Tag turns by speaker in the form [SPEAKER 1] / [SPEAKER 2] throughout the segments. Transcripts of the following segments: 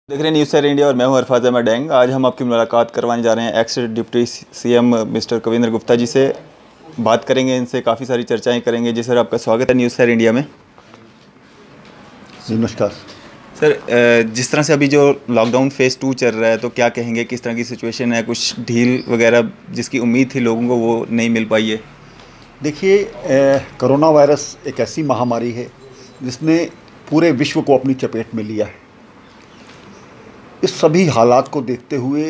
[SPEAKER 1] देख रहे हैं न्यूज़ सर इंडिया और मैं हूं अरफाज अहमद डैंग। आज हम आपकी मुलाकात करवाने जा रहे हैं ex deputy CM mister Kavindra Gupta ji से। बात करेंगे, इनसे काफ़ी सारी चर्चाएं करेंगे। जी सर, आपका स्वागत है न्यूज़ सर इंडिया में।
[SPEAKER 2] नमस्कार
[SPEAKER 1] सर, जिस तरह से अभी जो लॉकडाउन फेज़ 2 चल रहा है, तो क्या कहेंगे, किस तरह की सिचुएशन है? कुछ ढील वगैरह जिसकी उम्मीद थी लोगों को वो नहीं मिल पाई है।
[SPEAKER 2] देखिए, कोरोना वायरस एक ऐसी महामारी है जिसने पूरे विश्व को अपनी चपेट में लिया है। इस सभी हालात को देखते हुए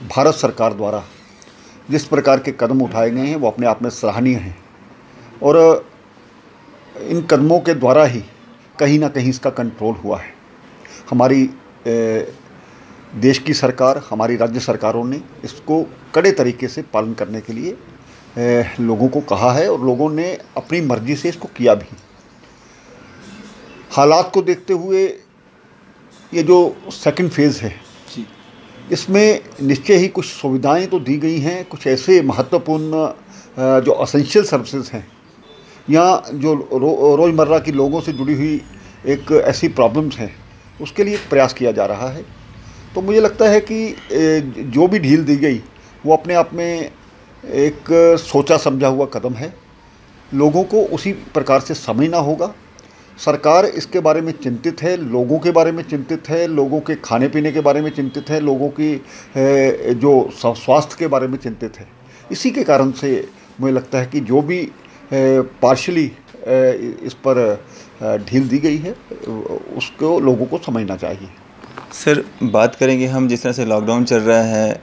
[SPEAKER 2] भारत सरकार द्वारा जिस प्रकार के कदम उठाए गए हैं वो अपने आप में सराहनीय हैं और इन कदमों के द्वारा ही कहीं ना कहीं इसका कंट्रोल हुआ है। हमारी देश की सरकार, हमारी राज्य सरकारों ने इसको कड़े तरीके से पालन करने के लिए लोगों को कहा है और लोगों ने अपनी मर्जी से इसको किया भी। हालात को देखते हुए ये जो सेकंड फेज़ है इसमें निश्चय ही कुछ सुविधाएं तो दी गई हैं, कुछ ऐसे महत्वपूर्ण जो असेंशियल सर्विसेज हैं या जो रोज़मर्रा की लोगों से जुड़ी हुई एक ऐसी प्रॉब्लम्स हैं उसके लिए प्रयास किया जा रहा है। तो मुझे लगता है कि जो भी ढील दी गई वो अपने आप में एक सोचा समझा हुआ कदम है। लोगों को उसी प्रकार से समझना होगा। सरकार इसके बारे में चिंतित है, लोगों के बारे में चिंतित है, लोगों के खाने पीने के बारे में चिंतित है, लोगों की जो स्वास्थ्य के बारे में चिंतित है। इसी के कारण से मुझे लगता है कि जो भी पार्शली इस पर ढील दी गई है उसको लोगों को समझना चाहिए।
[SPEAKER 1] सर, बात करेंगे हम, जिस तरह से लॉकडाउन चल रहा है,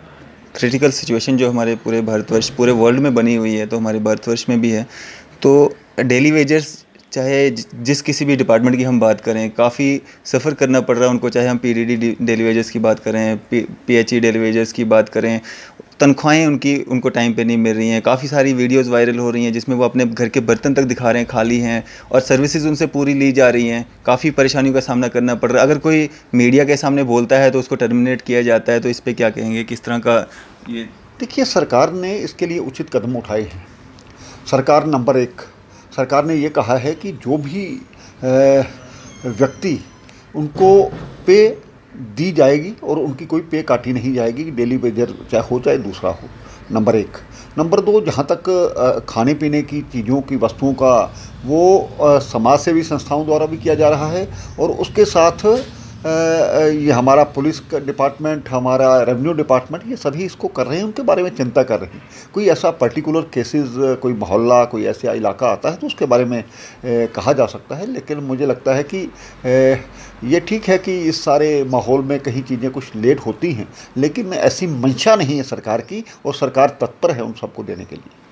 [SPEAKER 1] क्रिटिकल सिचुएशन जो हमारे पूरे भारतवर्ष, पूरे वर्ल्ड में बनी हुई है, तो हमारे भारतवर्ष में भी है। तो डेली वेजर्स, चाहे जिस किसी भी डिपार्टमेंट की हम बात करें, काफ़ी सफ़र करना पड़ रहा है उनको। चाहे हम पीडीडी डेली वेजर्स की बात करें, पीएचई डेली वेजर्स की बात करें, तनख्वाहें उनको टाइम पे नहीं मिल रही हैं। काफ़ी सारी वीडियोस वायरल हो रही हैं जिसमें वो अपने घर के बर्तन तक दिखा रहे हैं खाली हैं, और सर्विसेज उनसे पूरी ली जा रही हैं। काफ़ी परेशानियों का सामना करना पड़ रहा है। अगर कोई मीडिया के सामने बोलता है तो उसको टर्मिनेट किया जाता है। तो इस पर क्या कहेंगे, किस तरह का ये?
[SPEAKER 2] देखिए, सरकार ने इसके लिए उचित कदम उठाए हैं। सरकार ने ये कहा है कि जो भी व्यक्ति उनको पे दी जाएगी और उनकी कोई पे काटी नहीं जाएगी, डेली वेजर चाहे हो चाहे दूसरा हो। नंबर 1। नंबर 2, जहाँ तक खाने पीने की चीज़ों की वस्तुओं का, वो समाज सेवी संस्थाओं द्वारा भी किया जा रहा है और उसके साथ ये हमारा पुलिस का डिपार्टमेंट, हमारा रेवेन्यू डिपार्टमेंट, ये सभी इसको कर रहे हैं, उनके बारे में चिंता कर रहे हैं। कोई ऐसा पर्टिकुलर केसेस, कोई मोहल्ला, कोई ऐसा इलाका आता है तो उसके बारे में कहा जा सकता है। लेकिन मुझे लगता है कि ये ठीक है कि इस सारे माहौल में कहीं चीज़ें कुछ लेट होती हैं, लेकिन ऐसी मंशा नहीं है सरकार की और सरकार तत्पर है उन सबको देने के लिए।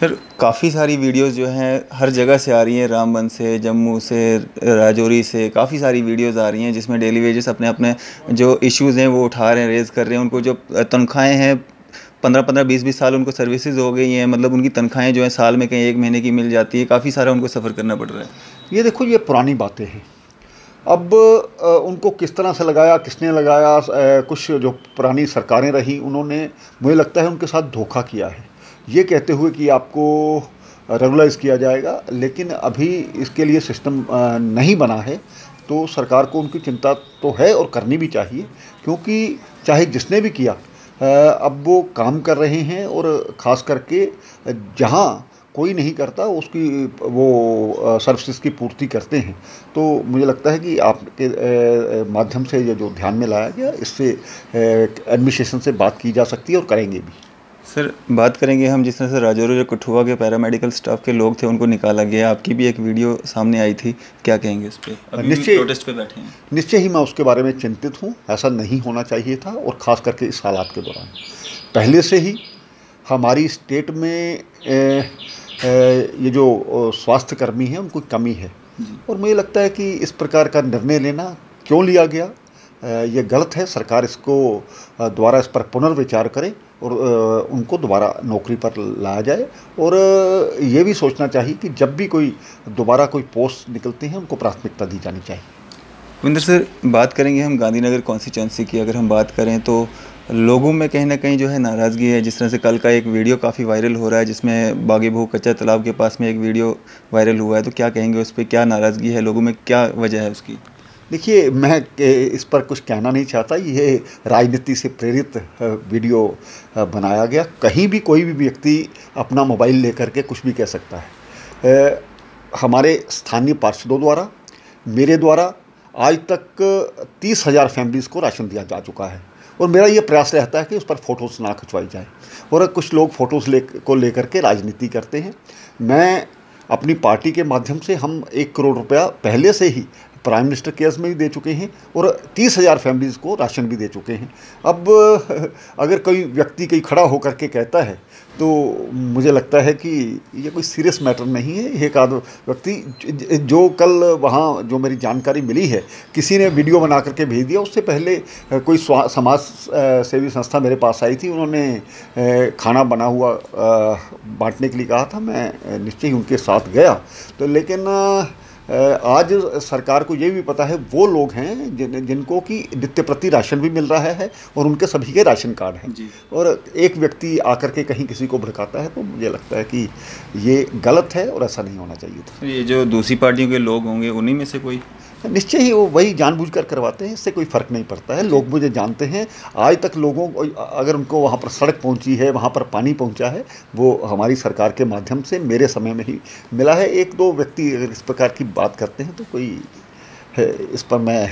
[SPEAKER 1] सर, काफ़ी सारी वीडियोस जो हैं हर जगह से आ रही हैं, रामबन से, जम्मू से, राजौरी से, काफ़ी सारी वीडियोस आ रही हैं जिसमें डेली वेजेस अपने अपने जो इश्यूज़ हैं वो उठा रहे हैं, रेज़ कर रहे हैं। उनको जो तनख्वाहें हैं 15-15, 20-20 साल उनको सर्विसेज हो गई हैं, मतलब उनकी तनख्वाहें जो हैं साल में कहीं 1 महीने की मिल जाती है। काफ़ी सारा उनको सफ़र करना पड़ रहा है।
[SPEAKER 2] ये देखो, ये पुरानी बातें हैं। अब उनको किस तरह से लगाया, किसने लगाया, कुछ जो पुरानी सरकारें रही उन्होंने, मुझे लगता है, उनके साथ धोखा किया है, ये कहते हुए कि आपको रेगुलाइज किया जाएगा। लेकिन अभी इसके लिए सिस्टम नहीं बना है। तो सरकार को उनकी चिंता तो है और करनी भी चाहिए, क्योंकि चाहे जिसने भी किया अब वो काम कर रहे हैं और ख़ास करके जहाँ कोई नहीं करता उसकी वो सर्विसेज की पूर्ति करते हैं। तो मुझे लगता है कि आपके माध्यम से ये जो ध्यान में लाया गया, इससे एडमिनिस्ट्रेशन से बात की जा सकती है और करेंगे भी।
[SPEAKER 1] सर, बात करेंगे हम, जिस तरह से राजौरी और कठुआ के पैरामेडिकल स्टाफ के लोग थे उनको निकाला गया, आपकी भी एक वीडियो सामने आई थी, क्या कहेंगे इस पर?
[SPEAKER 2] निश्चय
[SPEAKER 1] प्रोटेस्ट पे बैठे हैं। निश्चय
[SPEAKER 2] ही मैं उसके बारे में चिंतित हूँ। ऐसा नहीं होना चाहिए था और ख़ास करके इस हालात के दौरान। पहले से ही हमारी स्टेट में ये जो स्वास्थ्य कर्मी हैं उनको कमी है और मुझे लगता है कि इस प्रकार का निर्णय लेना क्यों लिया गया, ये गलत है। सरकार इसको दोबारा इस पर पुनर्विचार करे और उनको दोबारा नौकरी पर लाया जाए। और ये भी सोचना चाहिए कि जब भी कोई दोबारा कोई पोस्ट निकलते हैं उनको प्राथमिकता दी जानी चाहिए।
[SPEAKER 1] कविंद्र सर, बात करेंगे हम गांधीनगर कॉन्स्टिट्यूंसी की। अगर हम बात करें तो लोगों में कहीं ना कहीं जो है नाराज़गी है। जिस तरह से कल का एक वीडियो काफ़ी वायरल हो रहा है जिसमें बागी बहू कच्चा तालाब के पास में एक वीडियो वायरल हुआ है, तो क्या कहेंगे उस पर? क्या नाराज़गी है लोगों में, क्या वजह है उसकी?
[SPEAKER 2] देखिए, मैं इस पर कुछ कहना नहीं चाहता। ये राजनीति से प्रेरित वीडियो बनाया गया। कहीं भी कोई भी व्यक्ति अपना मोबाइल लेकर के कुछ भी कह सकता है। हमारे स्थानीय पार्षदों द्वारा, मेरे द्वारा आज तक 30,000 फैमिलीज़ को राशन दिया जा चुका है, और मेरा ये प्रयास रहता है कि उस पर फ़ोटोज़ ना खिंचवाई जाए। और कुछ लोग फ़ोटोज़ को लेकर के राजनीति करते हैं। मैं अपनी पार्टी के माध्यम से हम 1 करोड़ रुपया पहले से ही प्राइम मिनिस्टर केयर्स में भी दे चुके हैं, और 30,000 फैमिलीज़ को राशन भी दे चुके हैं। अब अगर कोई व्यक्ति कहीं खड़ा होकर के कहता है, तो मुझे लगता है कि ये कोई सीरियस मैटर नहीं है। एक आध व्यक्ति जो कल वहाँ जो मेरी जानकारी मिली है, किसी ने वीडियो बना करके भेज दिया। उससे पहले कोई समाज सेवी संस्था मेरे पास आई थी, उन्होंने खाना बना हुआ बांटने के लिए कहा था। मैं निश्चय ही उनके साथ गया। तो लेकिन आज सरकार को ये भी पता है वो लोग हैं जिनको कि नित्य प्रति राशन भी मिल रहा है, और उनके सभी के राशन कार्ड हैं। और एक व्यक्ति आकर के कहीं किसी को भड़काता है, तो मुझे लगता है कि ये गलत है और ऐसा नहीं होना चाहिए था।
[SPEAKER 1] ये जो दूसरी पार्टियों के लोग होंगे, उन्हीं में से कोई?
[SPEAKER 2] निश्चय ही वो वही जानबूझकर करवाते हैं, इससे कोई फ़र्क नहीं पड़ता है। लोग मुझे जानते हैं। आज तक लोगों को, अगर उनको वहाँ पर सड़क पहुँची है, वहाँ पर पानी पहुँचा है, वो हमारी सरकार के माध्यम से मेरे समय में ही मिला है। 1-2 व्यक्ति अगर इस प्रकार की बात करते हैं, तो कोई है, इस पर मैं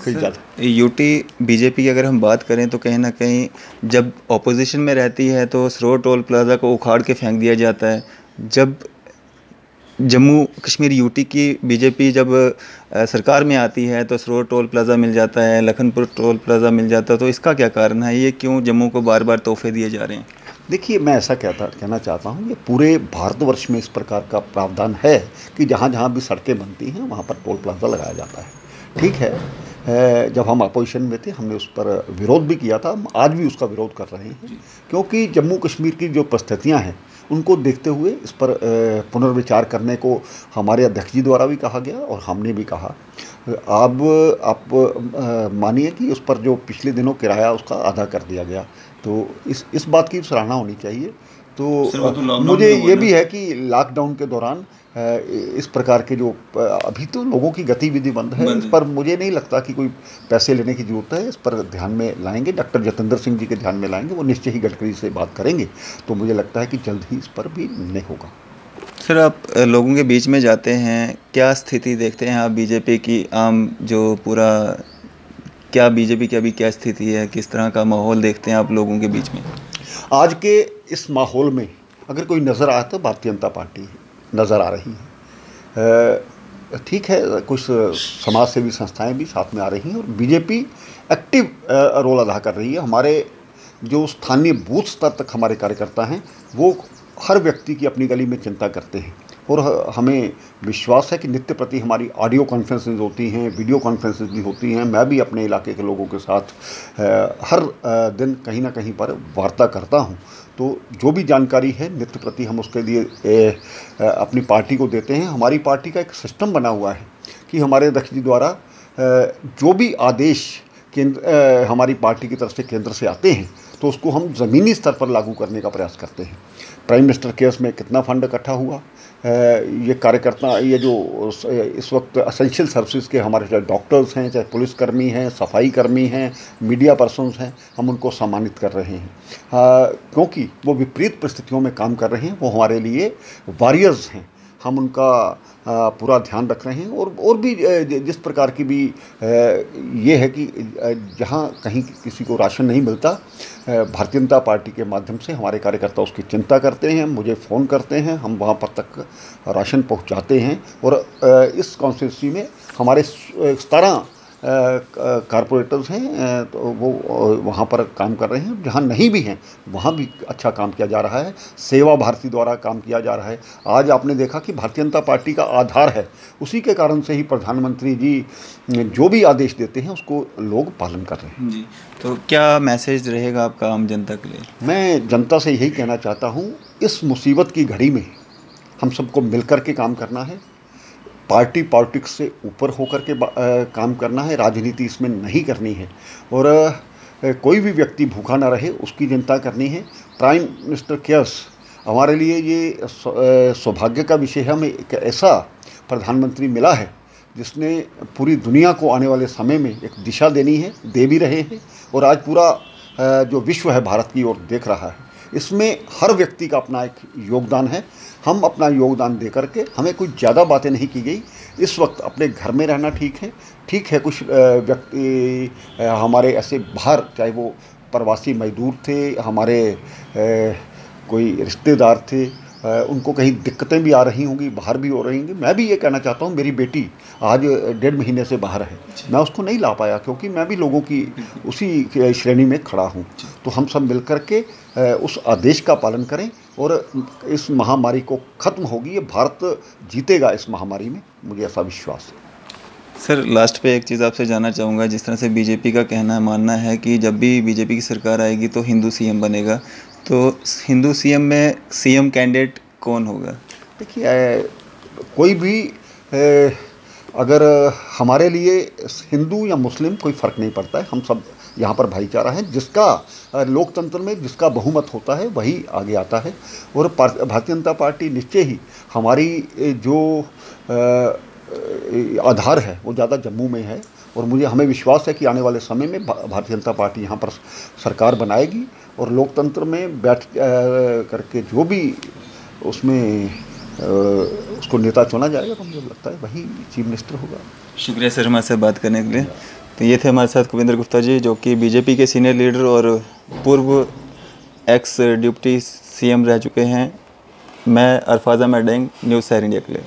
[SPEAKER 2] कोई ज़्यादा।
[SPEAKER 1] यूटी बीजेपी की अगर हम बात करें, तो कहीं ना कहीं जब ऑपोजिशन में रहती है तो सरोवर टोल प्लाज़ा को उखाड़ के फेंक दिया जाता है। जब जम्मू कश्मीर यूटी की बीजेपी जब सरकार में आती है, तो सरोवर टोल प्लाज़ा मिल जाता है, लखनपुर टोल प्लाज़ा मिल जाता है। तो इसका क्या कारण है? ये क्यों जम्मू को बार बार तोहफे दिए जा रहे हैं?
[SPEAKER 2] देखिए, मैं ऐसा कहना चाहता हूँ, ये पूरे भारतवर्ष में इस प्रकार का प्रावधान है कि जहाँ जहाँ भी सड़कें बनती हैं, वहाँ पर टोल प्लाज़ा लगाया जाता है। ठीक है, जब हम अपोजिशन में थे, हमने उस पर विरोध भी किया था। हम आज भी उसका विरोध कर रहे हैं, क्योंकि जम्मू कश्मीर की जो परिस्थितियाँ हैं, उनको देखते हुए इस पर पुनर्विचार करने को हमारे अध्यक्ष जी द्वारा भी कहा गया, और हमने भी कहा। अब आप मानिए कि उस पर जो पिछले दिनों किराया उसका आधा कर दिया गया, तो इस बात की सराहना होनी चाहिए। तो मुझे ये भी है कि लॉकडाउन के दौरान इस प्रकार के जो अभी तो लोगों की गतिविधि बंद है, इस पर मुझे नहीं लगता कि कोई पैसे लेने की ज़रूरत है। इस पर ध्यान में लाएंगे, डॉक्टर जितेंद्र सिंह जी के ध्यान में लाएंगे, वो निश्चय ही गडकरी से बात करेंगे। तो मुझे लगता है कि जल्द ही इस पर भी निर्णय होगा।
[SPEAKER 1] सर, आप लोगों के बीच में जाते हैं, क्या स्थिति देखते हैं आप बीजेपी की? आम जो पूरा क्या बीजेपी की अभी क्या स्थिति है, किस तरह का माहौल देखते हैं आप लोगों के बीच में?
[SPEAKER 2] आज के इस माहौल में अगर कोई नज़र आए, तो भारतीय जनता पार्टी नज़र आ रही है। ठीक है, कुछ समाज सेवी संस्थाएं भी साथ में आ रही हैं, और बीजेपी एक्टिव रोल अदा कर रही है। हमारे जो स्थानीय बूथ स्तर तक हमारे कार्यकर्ता हैं, वो हर व्यक्ति की अपनी गली में चिंता करते हैं, और हमें विश्वास है कि नित्य प्रति हमारी ऑडियो कॉन्फ्रेंसेज होती हैं, वीडियो कॉन्फ्रेंसेज भी होती हैं। मैं भी अपने इलाके के लोगों के साथ हर दिन कहीं ना कहीं पर वार्ता करता हूं। तो जो भी जानकारी है, नित्य प्रति हम उसके लिए अपनी पार्टी को देते हैं। हमारी पार्टी का एक सिस्टम बना हुआ है कि हमारे अध्यक्ष जी द्वारा जो भी आदेश केंद्र हमारी पार्टी की तरफ से केंद्र से आते हैं, तो उसको हम ज़मीनी स्तर पर लागू करने का प्रयास करते हैं। प्राइम मिनिस्टर केयर्स में कितना फंड इकट्ठा हुआ, ये कार्यकर्ता, ये जो इस वक्त एसेंशियल सर्विसेज के हमारे चाहे डॉक्टर्स हैं, चाहे पुलिसकर्मी हैं, सफाई कर्मी हैं, मीडिया पर्सन्स हैं, हम उनको सम्मानित कर रहे हैं, क्योंकि वो विपरीत परिस्थितियों में काम कर रहे हैं। वो हमारे लिए वॉरियर्स हैं। हम उनका पूरा ध्यान रख रहे हैं, और भी जिस प्रकार की भी ये है कि जहाँ कहीं किसी को राशन नहीं मिलता, भारतीय जनता पार्टी के माध्यम से हमारे कार्यकर्ता उसकी चिंता करते हैं, मुझे फ़ोन करते हैं, हम वहाँ पर तक राशन पहुँचाते हैं। और इस कॉन्स्टिट्यूंसी में हमारे 17 कारपोरेटर्स हैं, तो वो वहाँ पर काम कर रहे हैं। जहाँ नहीं भी हैं, वहाँ भी अच्छा काम किया जा रहा है। सेवा भारती द्वारा काम किया जा रहा है। आज आपने देखा कि भारतीय जनता पार्टी का आधार है, उसी के कारण से ही प्रधानमंत्री जी जो भी आदेश देते हैं, उसको लोग पालन कर रहे हैं।
[SPEAKER 1] जी, तो क्या मैसेज रहेगा आपका आम जनता के लिए? मैं
[SPEAKER 2] जनता से यही कहना चाहता हूँ, इस मुसीबत की घड़ी में हम सबको मिलकर के काम करना है। पार्टी पॉलिटिक्स से ऊपर होकर के काम करना है, राजनीति इसमें नहीं करनी है। और कोई भी व्यक्ति भूखा ना रहे, उसकी चिंता करनी है। प्राइम मिनिस्टर केयर्स हमारे लिए ये सौभाग्य का विषय है। हमें एक ऐसा प्रधानमंत्री मिला है जिसने पूरी दुनिया को आने वाले समय में एक दिशा देनी है, दे भी रहे हैं, और आज पूरा जो विश्व है भारत की ओर देख रहा है। इसमें हर व्यक्ति का अपना एक योगदान है। हम अपना योगदान दे करके, हमें कुछ ज़्यादा बातें नहीं की गई। इस वक्त अपने घर में रहना ठीक है। कुछ व्यक्ति हमारे ऐसे बाहर, चाहे वो प्रवासी मजदूर थे, हमारे कोई रिश्तेदार थे, उनको कहीं दिक्कतें भी आ रही होंगी, बाहर भी हो रही होंगी। मैं भी ये कहना चाहता हूँ, मेरी बेटी आज 1.5 महीने से बाहर है, मैं उसको नहीं ला पाया क्योंकि मैं भी लोगों की उसी श्रेणी में खड़ा हूँ। तो हम सब मिल कर के उस आदेश का पालन करें और इस महामारी को ख़त्म होगी। ये भारत जीतेगा इस महामारी में, मुझे ऐसा विश्वास है।
[SPEAKER 1] सर, लास्ट पे एक चीज़ आपसे जानना चाहूँगा। जिस तरह से बीजेपी का कहना मानना है कि जब भी बीजेपी की सरकार आएगी तो हिंदू सीएम बनेगा, तो हिंदू सीएम में सीएम कैंडिडेट कौन होगा?
[SPEAKER 2] देखिए, कोई भी अगर हमारे लिए हिंदू या मुस्लिम कोई फ़र्क नहीं पड़ता है। हम सब यहाँ पर भाईचारा है। जिसका लोकतंत्र में जिसका बहुमत होता है वही आगे आता है। और भारतीय जनता पार्टी निश्चय ही हमारी जो आधार है वो ज़्यादा जम्मू में है, और हमें विश्वास है कि आने वाले समय में भारतीय जनता पार्टी यहाँ पर सरकार बनाएगी, और लोकतंत्र में बैठ करके जो भी उसमें उसको नेता चुना जाएगा तो मुझे लगता है वही चीफ मिनिस्टर होगा।
[SPEAKER 1] शुक्रिया सर हमारे साथ बात करने के लिए। तो ये थे हमारे साथ कुविंदर गुप्ता जी, जो कि बीजेपी के सीनियर लीडर और पूर्व एक्स डिप्टी सीएम रह चुके हैं। मैं अरफाज़ अहमद डेंग, न्यूज़ सहर इंडिया के लिए।